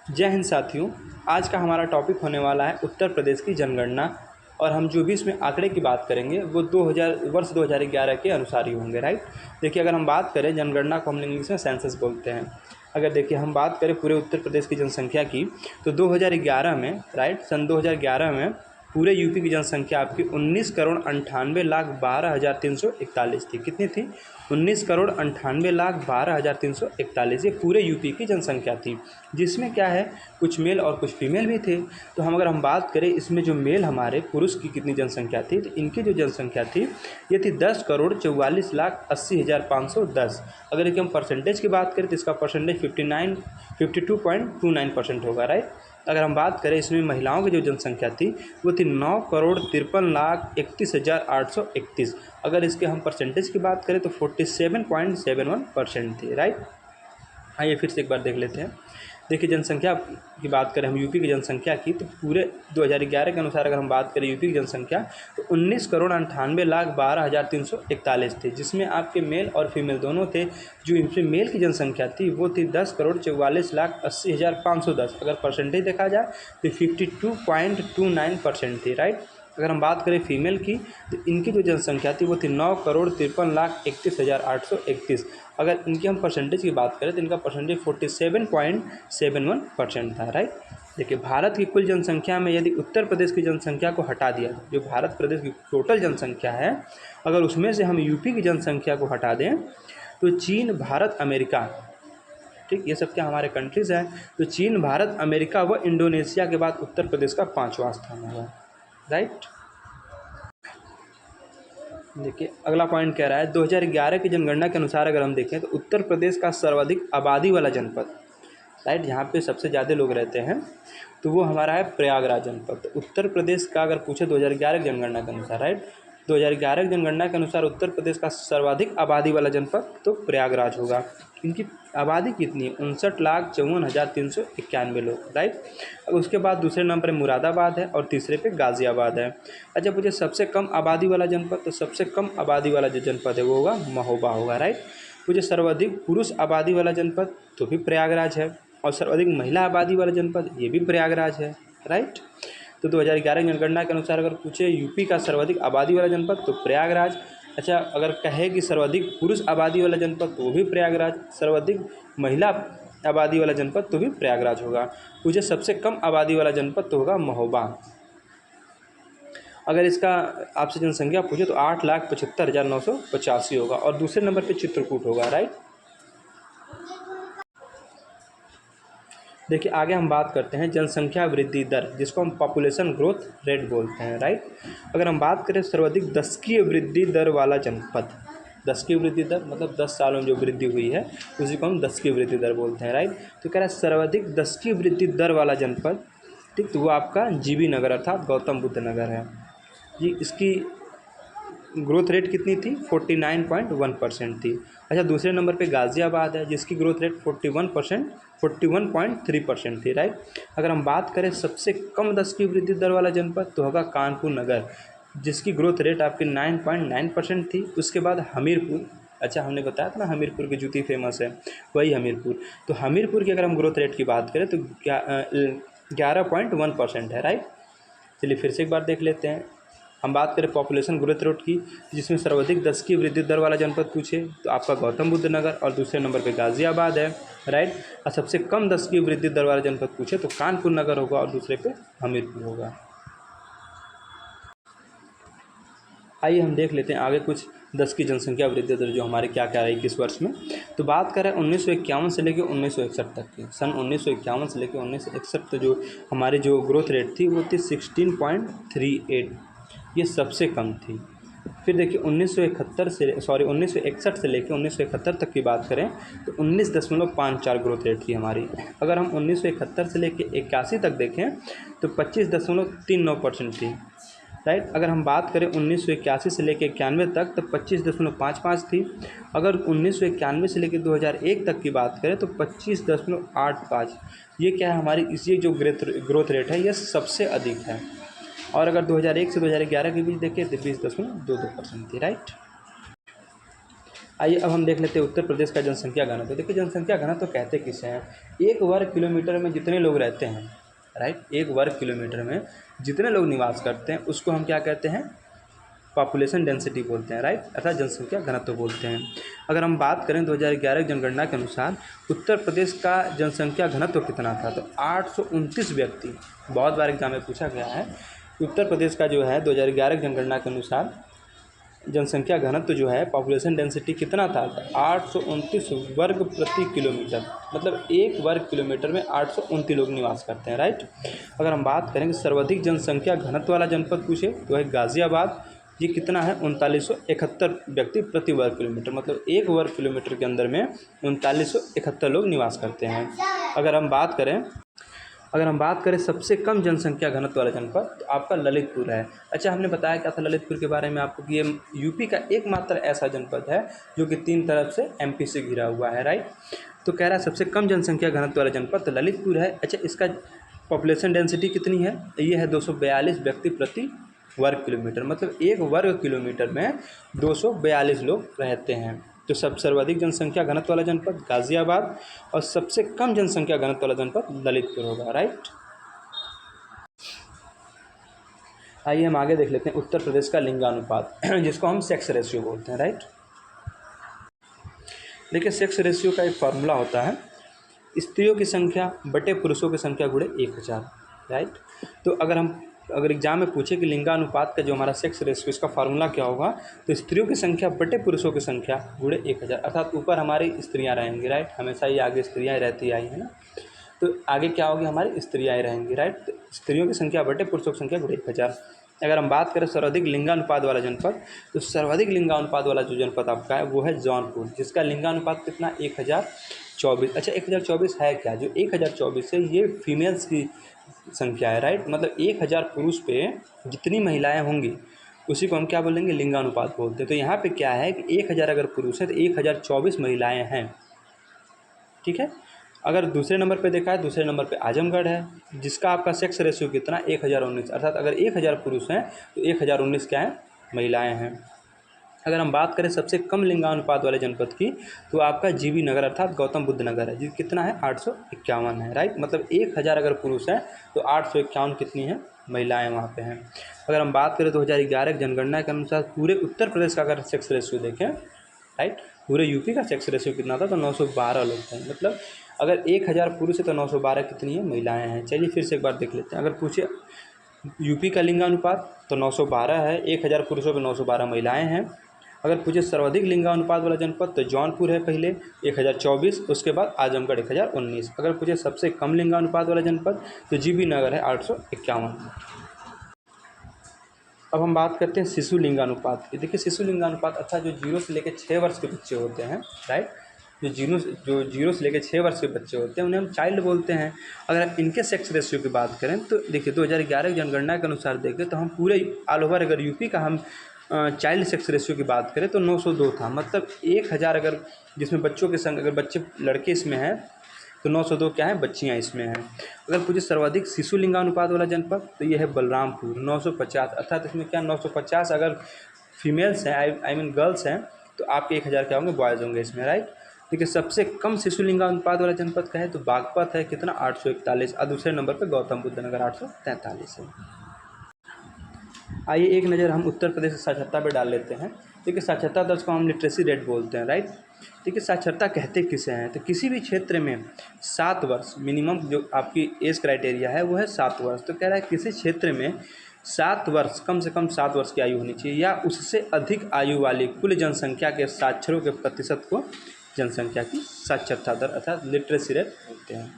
जय हिंद साथियों। आज का हमारा टॉपिक होने वाला है उत्तर प्रदेश की जनगणना। और हम जो भी इसमें आंकड़े की बात करेंगे वो 2011 के अनुसार ही होंगे। राइट। देखिए, अगर हम बात करें जनगणना को हम इंग्लिश में सेंसस बोलते हैं। अगर देखिए हम बात करें पूरे उत्तर प्रदेश की जनसंख्या की तो 2011 में, राइट, सन 2011 में पूरे यूपी की जनसंख्या आपकी 19,98,12,341 थी। कितनी थी? 19,98,12,341। ये पूरे यूपी की जनसंख्या थी, जिसमें क्या है, कुछ मेल और कुछ फीमेल भी थे। तो हम बात करें इसमें जो मेल हमारे पुरुष की कितनी जनसंख्या थी, तो इनकी जो जनसंख्या थी ये थी 10,44,80,510। अगर इसकी हम परसेंटेज की बात करें तो इसका परसेंटेज 52.29% होगा। राइट। अगर हम बात करें इसमें महिलाओं की जो जनसंख्या थी वो थी 9,53,31,831। अगर इसके हम परसेंटेज की बात करें तो 47.71% थी। राइट। आइए फिर से एक बार देख लेते हैं। देखिए, जनसंख्या की बात करें हम यूपी की जनसंख्या की तो पूरे 2011 के अनुसार अगर हम बात करें यूपी की जनसंख्या तो 19,98,12,341 थी, जिसमें आपके मेल और फीमेल दोनों थे। जो इनसे मेल की जनसंख्या थी वो थी 10,44,80,510। अगर परसेंटेज देखा जाए तो 52.29% थी। राइट। अगर हम बात करें फीमेल की तो इनकी जो जनसंख्या थी वो थी 9,53,31,831। अगर इनकी हम परसेंटेज की बात करें तो इनका परसेंटेज 47.71% था। राइट। देखिए, भारत की कुल जनसंख्या में यदि उत्तर प्रदेश की जनसंख्या को हटा दिया, जो भारत प्रदेश की टोटल जनसंख्या है, अगर उसमें से हम यूपी की जनसंख्या को हटा दें तो चीन, भारत, अमेरिका, ठीक, ये सब क्या हमारे कंट्रीज़ हैं, तो चीन, भारत, अमेरिका व इंडोनेशिया के बाद उत्तर प्रदेश का 5वां स्थान होगा। राइट। देखिए, अगला पॉइंट कह रहा है 2011 की जनगणना के अनुसार अगर हम देखें तो उत्तर प्रदेश का सर्वाधिक आबादी वाला जनपद, राइट, जहाँ पे सबसे ज़्यादा लोग रहते हैं, तो वो हमारा है प्रयागराज जनपद। तो उत्तर प्रदेश का अगर पूछे 2011 की जनगणना के अनुसार, राइट, 2011 की जनगणना के अनुसार उत्तर प्रदेश का सर्वाधिक आबादी वाला जनपद तो प्रयागराज होगा। इनकी आबादी कितनी है? 59,54,391 लोग। राइट। अब उसके बाद दूसरे नंबर पर मुरादाबाद है और तीसरे पे गाज़ियाबाद है। अच्छा, मुझे सबसे कम आबादी वाला जनपद, तो सबसे कम आबादी वाला जो जनपद है वो होगा महोबा होगा। राइट। मुझे सर्वाधिक पुरुष आबादी वाला जनपद तो भी प्रयागराज है, और सर्वाधिक महिला आबादी वाला जनपद ये भी प्रयागराज है। राइट। तो 2011 की जनगणना के अनुसार अगर पूछे यूपी का सर्वाधिक आबादी वाला जनपद तो प्रयागराज। अच्छा, अगर कहे कि सर्वाधिक पुरुष आबादी वाला जनपद तो वो भी प्रयागराज, सर्वाधिक महिला आबादी वाला जनपद तो भी प्रयागराज होगा। मुझे सबसे कम आबादी वाला जनपद तो होगा महोबा। अगर इसका आपसे जनसंख्या पूछे तो 8,75,985 होगा, और दूसरे नंबर पे चित्रकूट होगा। राइट। देखिए, आगे हम बात करते हैं जनसंख्या वृद्धि दर, जिसको हम पॉपुलेशन ग्रोथ रेट बोलते हैं। राइट। अगर हम बात करें सर्वाधिक दशकीय वृद्धि दर वाला जनपद, दशकीय वृद्धि दर मतलब 10 सालों में जो वृद्धि हुई है उसी को हम दशकीय वृद्धि दर बोलते हैं। राइट। तो कह रहा है सर्वाधिक दशकीय वृद्धि दर वाला जनपद, ठीक, तो वो आपका जीबी नगर अर्थात गौतम बुद्ध नगर है जी। इसकी ग्रोथ रेट कितनी थी? 49.1% थी। अच्छा, दूसरे नंबर पे गाज़ियाबाद है जिसकी ग्रोथ रेट 41.3% थी। राइट। अगर हम बात करें सबसे कम दशकीय वृद्धि दर वाला जनपद तो होगा कानपुर नगर, जिसकी ग्रोथ रेट आपकी 9.9% थी। उसके बाद हमीरपुर। अच्छा, हमने बताया था ना हमीरपुर की जूती फेमस है, वही हमीरपुर। तो हमीरपुर की अगर हम ग्रोथ रेट की बात करें तो 11.1% है। राइट। चलिए फिर से एक बार देख लेते हैं। हम बात करें पॉपुलेशन ग्रोथ रेट की, जिसमें सर्वाधिक दशकीय वृद्धि दर वाला जनपद पूछे तो आपका गौतम बुद्ध नगर, और दूसरे नंबर पे गाज़ियाबाद है। राइट। और सबसे कम दशकीय वृद्धि दर वाला जनपद पूछे तो कानपुर नगर होगा, और दूसरे पे हमीरपुर होगा। आइए हम देख लेते हैं आगे कुछ 10 की जनसंख्या वृद्धि दर जो हमारे क्या क्या रही किस वर्ष में। तो बात करें 1951 से लेकर 1961 तक की। सन 1951 से लेकर 1961 तक जो हमारी जो ग्रोथ रेट थी वो थी 16.38, ये सबसे कम थी। फिर देखिए 1961 से लेकर 1971 तक की बात करें तो 19.54 ग्रोथ रेट थी हमारी। अगर हम 1971 से लेकर 81 तक देखें तो 25.39% थी। राइट। अगर हम बात करें 1981 से लेकर 91 तक तो 25.55 थी। अगर 1991 से लेकर 2001 तक की बात करें तो 25.85। ये क्या है हमारी इसी जो ग्रोथ रेट है ये सबसे अधिक है। और अगर 2001 से 2011 के बीच देखें तो 20.22% थी। राइट। आइए अब हम देख लेते हैं उत्तर प्रदेश का जनसंख्या घनत्व। देखिए जनसंख्या घनत्व कहते किसे हैं, 1 वर्ग किलोमीटर में जितने लोग रहते हैं, राइट, 1 वर्ग किलोमीटर में जितने लोग निवास करते हैं उसको हम क्या कहते हैं, पॉपुलेशन डेंसिटी बोलते हैं, राइट, अर्थात जनसंख्या घनत्व बोलते हैं। अगर हम बात करें 2011 जनगणना के अनुसार उत्तर प्रदेश का जनसंख्या घनत्व कितना था, तो 829 व्यक्ति। बहुत बार एग्जाम में पूछा गया है उत्तर प्रदेश का जो है 2011 जनगणना के अनुसार जनसंख्या घनत्व जो है पॉपुलेशन डेंसिटी कितना था, 829 वर्ग प्रति किलोमीटर, मतलब 1 वर्ग किलोमीटर में 829 लोग निवास करते हैं, राइट। अगर हम बात करेंगे सर्वाधिक जनसंख्या घनत्व वाला जनपद पूछे तो है गाज़ियाबाद। ये कितना है, 3971 व्यक्ति प्रति वर्ग किलोमीटर, मतलब 1 वर्ग किलोमीटर के अंदर में 3971 लोग निवास करते हैं। अगर हम बात करें सबसे कम जनसंख्या घनत्व वाला जनपद तो आपका ललितपुर है। अच्छा, हमने बताया क्या था ललितपुर के बारे में आपको कि ये यूपी का एकमात्र ऐसा जनपद है जो कि 3 तरफ से एमपी से घिरा हुआ है, राइट। तो कह रहा है सबसे कम जनसंख्या घनत्व वाला जनपद तो ललितपुर है। अच्छा, इसका पॉपुलेशन डेंसिटी कितनी है, ये है 242 व्यक्ति प्रति वर्ग किलोमीटर, मतलब 1 वर्ग किलोमीटर में 242 लोग रहते हैं। तो सब सर्वाधिक जनसंख्या घनत्व वाला जनपद गाज़ियाबाद और सबसे कम जनसंख्या घनत्व वाला जनपद ललितपुर होगा, राइट। आइए हम आगे देख लेते हैं उत्तर प्रदेश का लिंगानुपात जिसको हम सेक्स रेशियो बोलते हैं, राइट। देखिए सेक्स रेशियो का एक फार्मूला होता है, स्त्रियों की संख्या बटे पुरुषों की संख्या गुणे 1000, राइट। तो अगर एग्जाम में पूछे कि लिंगानुपात का जो हमारा सेक्स रेशियो इसका फार्मूला क्या होगा, तो स्त्रियों की संख्या बटे पुरुषों की संख्या गुणे 1000, अर्थात ऊपर हमारी स्त्रियां रहेंगी, राइट, हमेशा ही आगे स्त्रियां रहती आई हैं ना, तो आगे क्या होगी, हमारी स्त्रियां रहेंगी, राइट। तो स्त्रियों की संख्या बटे पुरुषों की संख्या गुणे 1000। अगर हम बात करें सर्वाधिक लिंगानुपात वाला जनपद, तो सर्वाधिक लिंगानुपात वाला जो जनपद आपका है वो है जौनपुर, जिसका लिंगानुपात कितना 1024। अच्छा, 1024 है क्या, जो 1024 है ये फीमेल्स की संख्या है, राइट, मतलब 1000 पुरुष पे जितनी महिलाएं होंगी उसी को हम क्या बोलेंगे, लिंगानुपात बोलते हैं। तो यहाँ पे क्या है कि 1000 अगर पुरुष है तो 1024 महिलाएं हैं, ठीक है। अगर दूसरे नंबर पे देखा है, दूसरे नंबर पे आजमगढ़ है जिसका आपका सेक्स रेशियो कितना 1019, अर्थात अगर 1000 पुरुष हैं तो 1019 क्या है, महिलाएं हैं। अगर हम बात करें सबसे कम लिंगानुपात वाले जनपद की तो आपका जीबी नगर अर्थात गौतम बुद्ध नगर है, जी कितना है 851 है, राइट, मतलब 1000 अगर पुरुष हैं तो 851 कितनी है, महिलाएं वहाँ पे हैं। अगर हम बात करें 2011 जनगणना के अनुसार पूरे उत्तर प्रदेश का अगर सेक्स रेशियो देखें, राइट, पूरे यूपी का सेक्स रेशियो कितना था, तो 912 लोग थे, मतलब अगर 1000 पुरुष है तो 912 कितनी है, महिलाएँ हैं। चलिए फिर से एक बार देख लेते हैं। अगर पूछे यूपी का लिंगानुपात तो 912 है, 1000 पुरुषों पर 912 महिलाएँ हैं। अगर पूछे सर्वाधिक लिंगानुपात वाला जनपद तो जौनपुर है पहले 1024, उसके बाद आजमगढ़ 1019। अगर पूछे सबसे कम लिंगानुपात वाला जनपद तो जीबी नगर है 851। अब हम बात करते हैं शिशु लिंगानुपात की। देखिए शिशु लिंगानुपात अर्थात जो 0 से लेकर 6 वर्ष के बच्चे होते हैं, राइट, जो 0 से लेकर 6 वर्ष के बच्चे होते हैं उन्हें हम चाइल्ड बोलते हैं। अगर इनके सेक्स रेशियो की बात करें तो देखिए 2011 जनगणना के अनुसार देखें तो हम पूरे ऑल ओवर अगर यूपी का हम चाइल्ड सेक्स रेशियो की बात करें तो 902 था, मतलब 1000 अगर जिसमें बच्चों के संग अगर बच्चे लड़के इसमें हैं तो 902 क्या है, बच्चियां इसमें हैं। अगर पूछे सर्वाधिक शिशु लिंगानुपात वाला जनपद तो ये है बलरामपुर 950, अर्थात इसमें क्या 950 अगर फीमेल्स हैं, आई मीन गर्ल्स हैं, तो आपके 1000 क्या होंगे, बॉयज़ होंगे इसमें, राइट। देखिए सबसे कम शिशु लिंगानुपात वाला जनपद का है तो बागपत है, कितना 841, और दूसरे नंबर पर गौतम बुद्ध नगर 843 है। आइए एक नज़र हम उत्तर प्रदेश की साक्षरता पे डाल लेते हैं। देखिए साक्षरता दर को हम लिटरेसी रेट बोलते हैं, राइट। देखिए साक्षरता कहते किसे हैं, तो किसी भी क्षेत्र में 7 वर्ष मिनिमम जो आपकी एज क्राइटेरिया है वो है 7 वर्ष। तो कह रहा है किसी क्षेत्र में 7 वर्ष, कम से कम 7 वर्ष की आयु होनी चाहिए या उससे अधिक आयु वाली कुल जनसंख्या के साक्षरों के प्रतिशत को जनसंख्या की साक्षरता दर अर्थात लिटरेसी रेट बोलते हैं।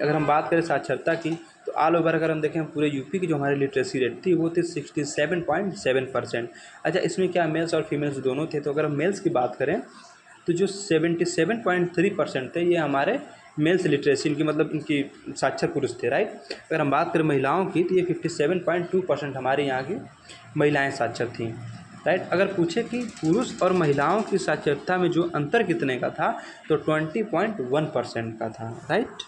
अगर हम बात करें साक्षरता की तो ऑल ओवर अगर हम देखें पूरे यूपी की जो हमारी लिटरेसी रेट थी वो थी 67.7%। अच्छा, इसमें क्या मेल्स और फीमेल्स दोनों थे, तो अगर हम मेल्स की बात करें तो जो 77.3% थे ये हमारे मेल्स लिटरेसी इनकी मतलब इनकी साक्षर पुरुष थे, राइट। अगर हम बात करें महिलाओं की तो ये 57.2% हमारे यहाँ की महिलाएँ साक्षर थीं, राइट। अगर पूछे कि पुरुष और महिलाओं की साक्षरता में जो अंतर कितने का था तो 20.1% का था, राइट।